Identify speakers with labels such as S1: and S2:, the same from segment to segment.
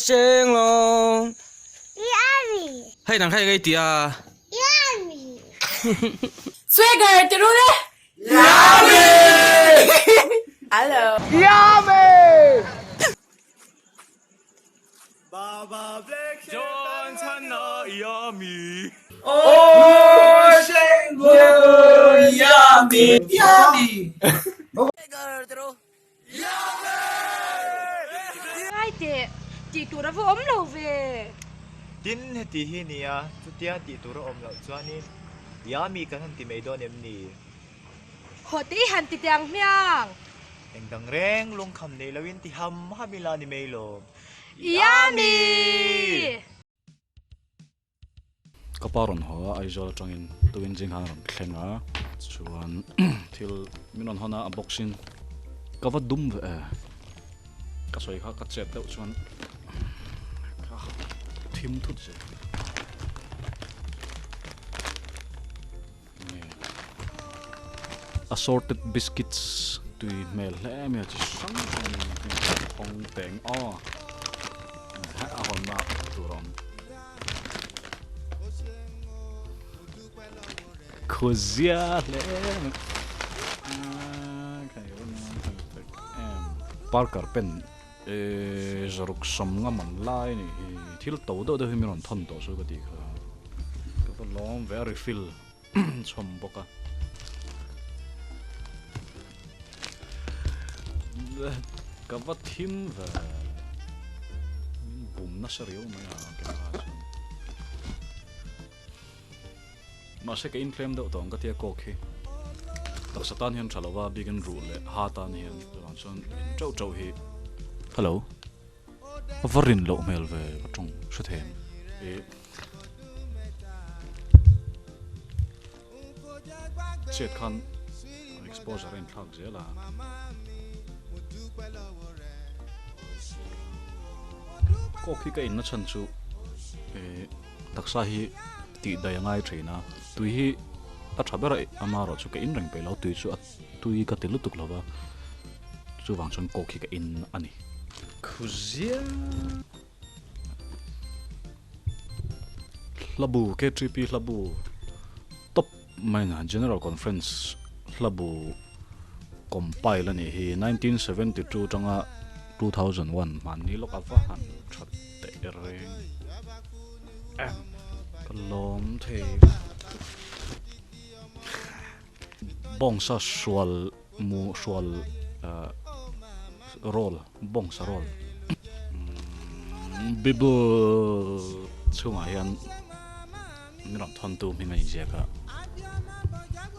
S1: sen lo
S2: Yummy.
S1: hay đằng hay gây tía
S2: Yummy.
S3: Swagger, từ đâu đấy? Hello.
S4: Baba Black John Chhana yummy.
S3: Hai chị tụi nó vô ấm lầu về.
S4: Tin heti hi nia, tu tia ti tu ro om lo chuanin. Yummy kan han ti mei don em ni.
S3: Họ tí hẳn tí tiếng miang.
S4: Eng dang reng lung kham nei lawin ti ham ha mila ni mei lo.
S3: Yummy.
S5: Kaparon ho aizol tangin tuin jing han ron thlenga chuan thil minon hona unboxing kava dum ka soi kha ka chet deuh chuan ka thim thut se assorted biscuits tui mel hle me chi sang hong teng a ha hon ma turon Khozia le Parker pen zaruk som nga man lai ni thil to do do himiron thon to so ka ti kha ka long very fill chom boka ka va thim va bum na serio ma ya ka mà sẽ cái in claim đâu tông cái tia cô khi đặc sản hiền trả lời begin rule ha tan hiền rồi xong trâu trâu hi hello varin lộ mail về trong xuất hiện chết khăn exposure in thằng dễ là cô khi cái in nó chân chú đặc sản hi ti dai ngai thina tui hi a thabera amaro chu ka in reng pe lo tui chu tui ka tilu tuk lova chu wang chon ko khi ka in ani khuzia labu k3p labu top maina general conference labu compile ani hi 1972 tanga 2001 man ni lo ka fa han that te reng lom thế bong sa sual mu sual roll bong sa roll bibu chunga hian miram thon tu mi ngai je ka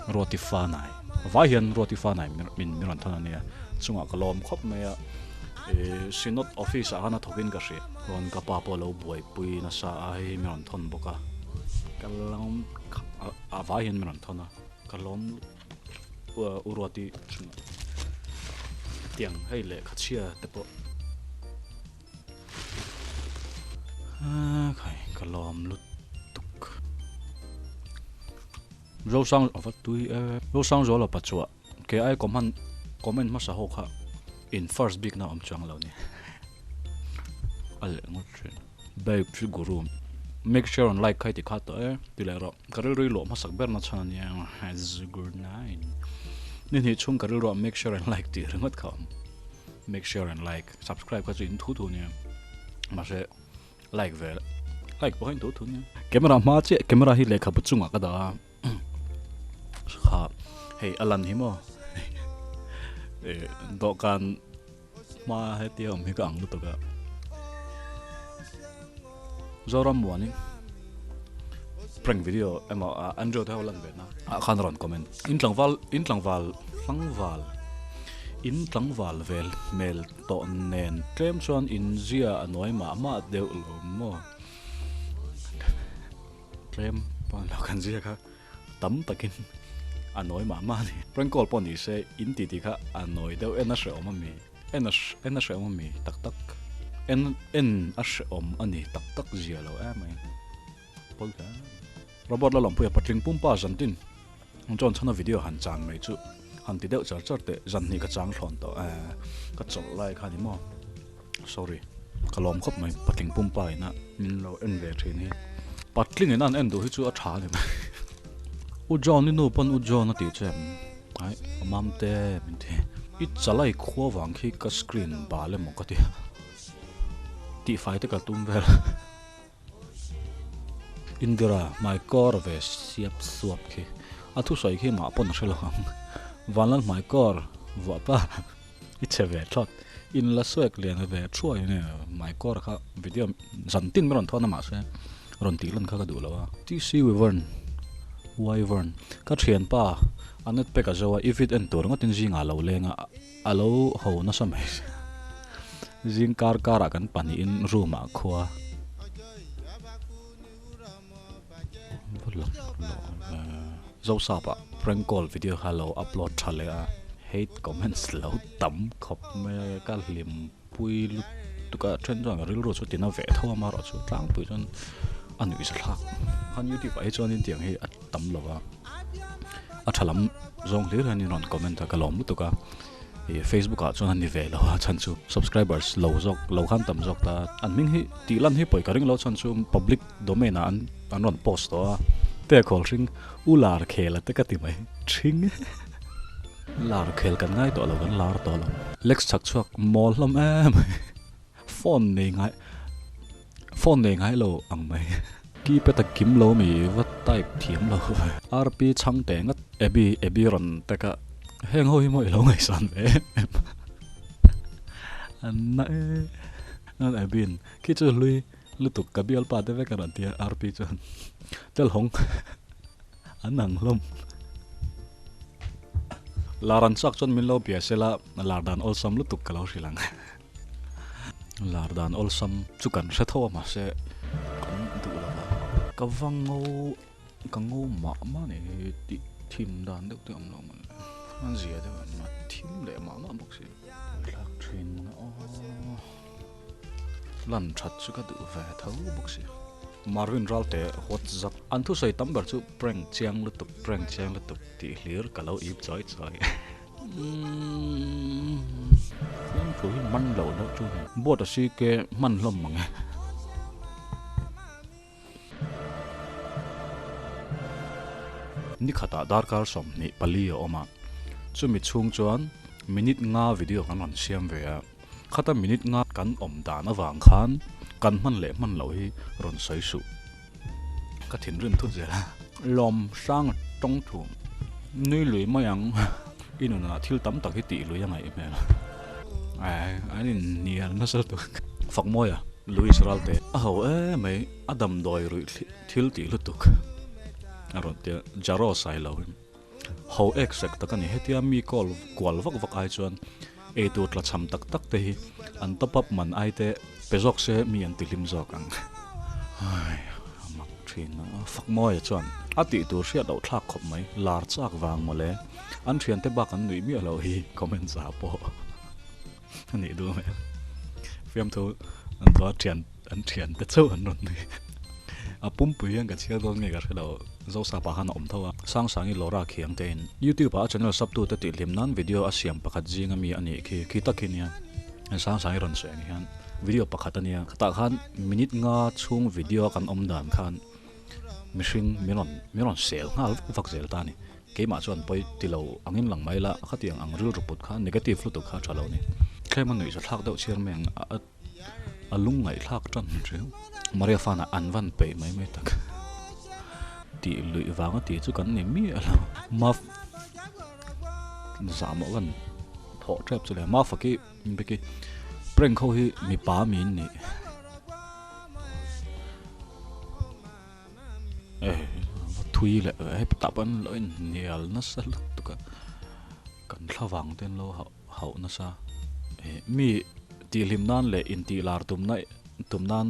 S5: roti fa nai vai hian roti fa nai min miram thon ania chunga ka lom khop me ya sinot office ana thokin ka hre ron ka pa po lo buai pui na sa ai miram thon boka kalom avai hian miram thona kalom uroti tiang hei le khachia te po khai kalom lutuk ro sang avat tui ro sang zo la pachwa ke ai comment ma sa ho kha in first big na chang lo ni al ngot chen bai phi guru make sure and like khai ti kha to tilero karil roi lo ma sak ber na chhan ni has good night ni chung karil ro make sure and like ti ringot kham make sure and like subscribe ka chin thu thu ni ma se like ve like point thu thu ni camera ma che camera hi lekha bu chunga ka da kha hey alan hi mo do kan ma he ti om hi ka ang lu to ka zoram warning prank video ema android ha lan ve na khan ron comment in tlangwal vel mel to nen tlem chuan in zia anoi ma deu lo mo tlem pon lo kan zia kha tam takin anoi ma ni prank call pon ni se in ti kha anoi deu ena se om mi ena se om mi tak en ashe om ani tak zia lo mai pol ka robot la lompu ya patling pumpa jantin chon chana video han chan mai chu han ti deu char te jan ni ka chang thon to ka chol lai kha ni mo sorry kalom khop mai patling pum pai na min lo en ve thin hi patling in an en do hi chu a tha le ma u john ni no pan u john ati chem ai mam te min the it chalai khuwa wang khi ka screen ba le mo ka ti fai te ka tum vel indira my core ve siap suap khi athu soi khi ma pon shelo hang vanlan my core wa pa iche ve thot in la suek lian ve chuai ne my core kha video zan tin ron thona ma se ron ti lan kha ka du lawa ti si wyvern ka thian pa anet pe ka zawa if it en tur ngatin jinga lo lenga alo ho na samai jing kar kan pani in room a khwa zo sapa prank call video hello upload thale a hate comments lo tam khop me ka lim pui lu tuka trend jang ril ro chu tina ve thaw ma ro chu tlang pui jon anu is thak han youtube ai chon in tiang hi at tam lawa a thalam zong le ran in on comment ka lom lu tuka e facebook a chon ani ve lawa chan chu subscribers lo jok lo khan tam jok ta an ming hi ti lan hi poi ka ring lo chan chu public domain an ron post to te call ring ular khela te ka ti mai thing lar khel kan ngai to lo kan lar to lo lex chak chuak mol lam em phone nei ngai lo ang mai ki pe ta kim lo mi wat type thiam lo rp chang te ngat ebi ron te ka heng hoi moi lo ngai san ve an na an abin ki chu lui lutuk ka bial pa de ve ka ran tia rp chon tel hong anang lom laran sak chon min lo pia sela lardan ol sam lutuk ka lo rilang lardan ol sam chukan se tho ma se kan du la ka wango ka ngo ma ne ti thim dan deuh te am lo man an zia de ma thim le ma bok si lak thin na o lan that chu ka du ve tho bok si Marvin ralte WhatsApp antu sai tamber chu prank chiang lutuk ti hlir kalo ip choi phim phoi man lo no chu bot a si ke man lom mang ni khata darkar som ni pali oma chumi chung chuan minute nga video kan on siam ve a khata minute nga kan om da na wang khan kan man lo hi ron sai su ka thin rim thu zela lom sang tong thu nui lui mayang inu na thil tam tak hi ti lu yang ai me ai ni na sal tu fak moya luis ralte a ho mai adam doi ru thil ti lu tuk aron te jaro sai lo ho exact ta kan hetia mi call kwal vak ai chuan e tu tla cham tak te hi an top up man ai te pezok se mi an tilim zok ang ai mak thin fak moi chuan ati tur ria do thlak khop mai lar chak wang mole an thian te bak an nui mi lo hi comment za po ani du me fiam tho an to thian te chau an ron ni a pum pui ang ka chial dol nge ka hlo zo sa pa han om thawa sang sangi lora khiang ten youtube a channel sub tu te ti lim nan video a siam pakhat jinga mi ani khi takinia sang sangi ron se ani han video pakhatania khata khan minute nga chung video kan om dan khan mishing miron sel ngal vak zel ta ni ke ma chuan poi tilo angin lang mai la khatiang ang ril ruput kha negative lu to kha thalo ni khleman nei sa thak do chiar meng alung ngai thak tan reu maria fana anvan pe mai tak ti lui wanga ti chu kan ni mi ala ma zamo gan tho trap chu le ma faki beki prank ho hi mi pa min ni thui le tapan loin nial na sal tuka kan thlawang ten lo hau na sa mi ti limnan le in ti lar tumnan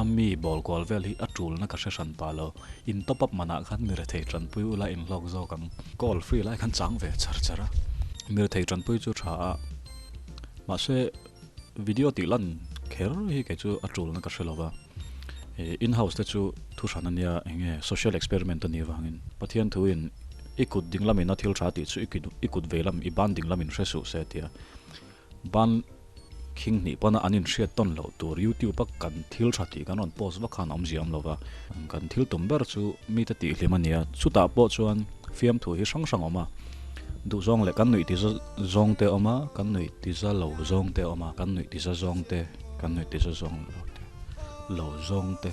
S5: ami bol kol vel hi atul na ka session palo in top up mana khan mi re thei tran pui ula in log zo kan call free lai khan chang ve chara mi re thei tran pui chu tha ma se video ti lan kher hi ke chu atul na ka shelawa in house te chu thu Chhana enge social experiment ni wangin pathian thu in ikut dinglam in athil tha ti chu ikut velam i ban dinglam in hresu se tia ban king ni pana anin share ton lo tur YouTube pak kan thil thati kan on post wa khan om ziam lova kan thil tumber chu mi ta ti hlimania chuta po chuan fiam thu hi sang sang oma du zong le kan nui ti zong te oma kan nui ti za lo zong te oma kan nui ti za zong te kan nui ti za zong lo zong te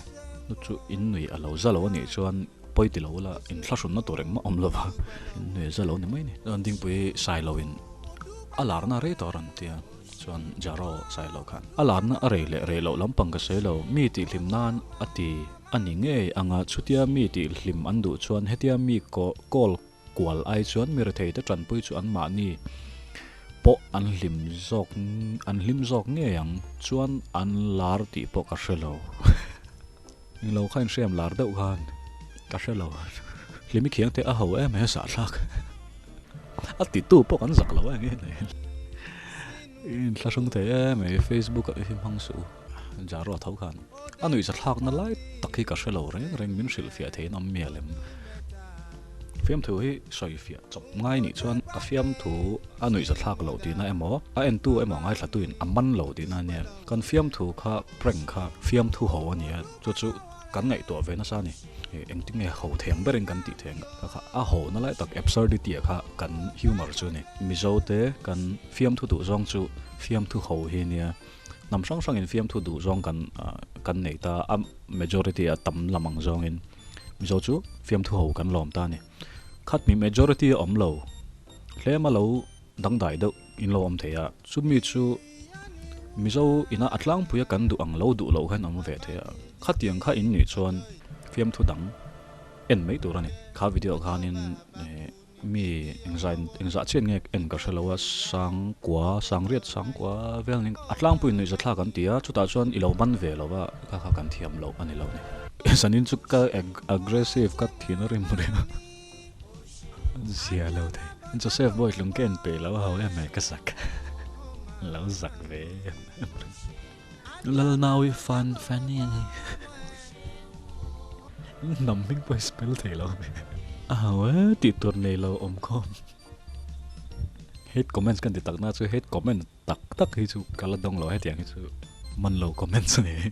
S5: nu chu in nui a lo za lo ni chuan poi ti lo la in thla na toreng ma om lova in nui za lo ni mai ni an ding pui sai lo in alar na re toran tia chuan jaro sai lo khan alar na re lo lampang ka se lo mi ti hlim nan ati ani nge anga chutia mi ti hlim an du chuan hetia mi ko kol kwal ai chuan mi re thei te tran pui chu an ma ni po an hlim zok nge yang chuan an lar ti po ka shelo ni lo khain sem lar deuh khan ka shelo hlimi khiang te a ho em he sa thak ati tu po kan zak lo nge nei in thlasung te em Facebook a him hang su jaro thau khan anui sa thak na lai takhi ka shelo reng min sil fia thein am mielem fiam thu hi soi fia chop ngai ni chuan a fiam thu anui za thak lo ti na emo a en tu emo ngai thatu in aman lo ti na ne kan fiam thu kha prank kha fiam thu ho ania chu kan ngai to ve na sa ni eng ting e ho theng bereng kan ti theng kha a ho na lai tak absurdity kha kan humor chu ni mizo te kan fiam thu du zong chu fiam thu ho hi nia nam sang in fiam thu du zong kan nei ta a majority a tam lamang zong in mizo chu fiam thu ho kan lom ta ni khat mi majority om lo hlema lo dang dai do in lo om theya chu mi chu mizo ina atlang puya kan du ang lo du lo khan om ve theya khatiang kha in ni chuan fiam thu dang en mei tur ani kha video khanin mi engza chen nge en ka shalowa sang riat sang kwa velning atlang pui nei zatla kan tia chuta chuan ilo ban ve lowa kha kan thiam lo ani lo ni sanin chu ka aggressive ka thina rim re zia lo the Joseph boy lung ken pe lo ho em ka sak lo sak ve lal nawi funny nằm mình quay spell thế lo à ti tur nei lo om kom hate comments kan ti tak na chu hate comment tak hi chu kala dong lo he tiang hi chu man lo comments ne